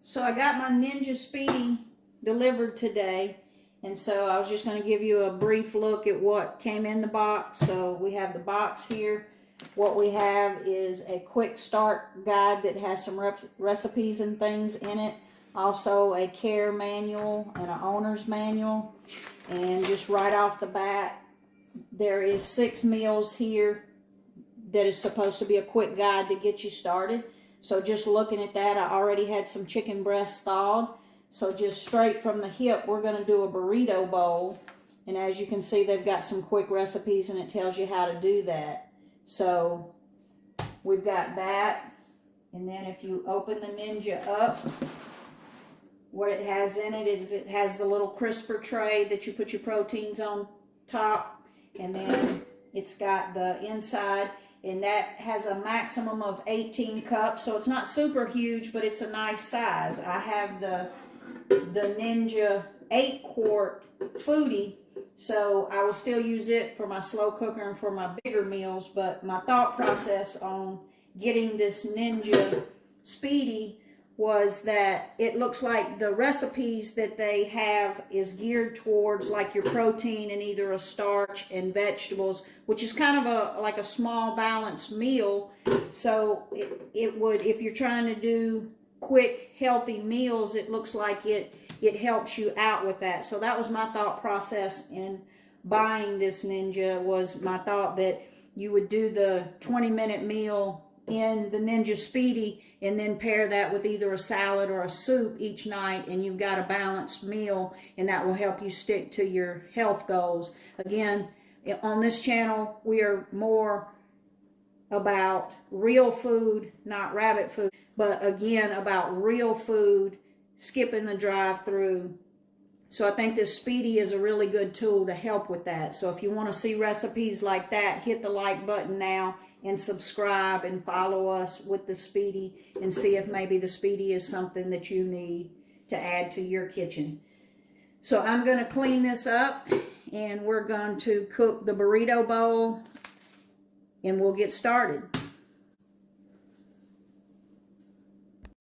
So I got my Ninja Speedi delivered today, and so I was just going to give you a brief look at what came in the box. So we have the box here. What we have is a quick start guide that has some recipes and things in it. Also a care manual and an owner's manual. And just right off the bat, there is 6 meals here that is supposed to be a quick guide to get you started. So just looking at that, I already had some chicken breasts thawed. So just straight from the hip, we're going to do a burrito bowl. And as you can see, they've got some quick recipes and it tells you how to do that. So we've got that. And then if you open the Ninja up, what it has in it is it has the little crisper tray that you put your proteins on top. And then it's got the inside. And that has a maximum of 18 cups, so it's not super huge, but it's a nice size. I have the Ninja 8-quart foodie, so I will still use it for my slow cooker and for my bigger meals. But my thought process on getting this Ninja Speedi was that it looks like the recipes that they have is geared towards like your protein and either a starch and vegetables, which is kind of like a small balanced meal. So it would, if you're trying to do quick healthy meals, it looks like it helps you out with that. So that was my thought process in buying this Ninja, was my thought that you would do the 20-minute meal in the Ninja Speedi and then pair that with either a salad or a soup each night, and you've got a balanced meal, and that will help you stick to your health goals. Again, on this channel, we are more about real food, not rabbit food, but again, about real food, skipping the drive-through. So I think this Speedi is a really good tool to help with that. So if you want to see recipes like that, hit the like button now and subscribe and follow us with the Speedi and see if maybe the Speedi is something that you need to add to your kitchen. So I'm going to clean this up and we're going to cook the burrito bowl and we'll get started.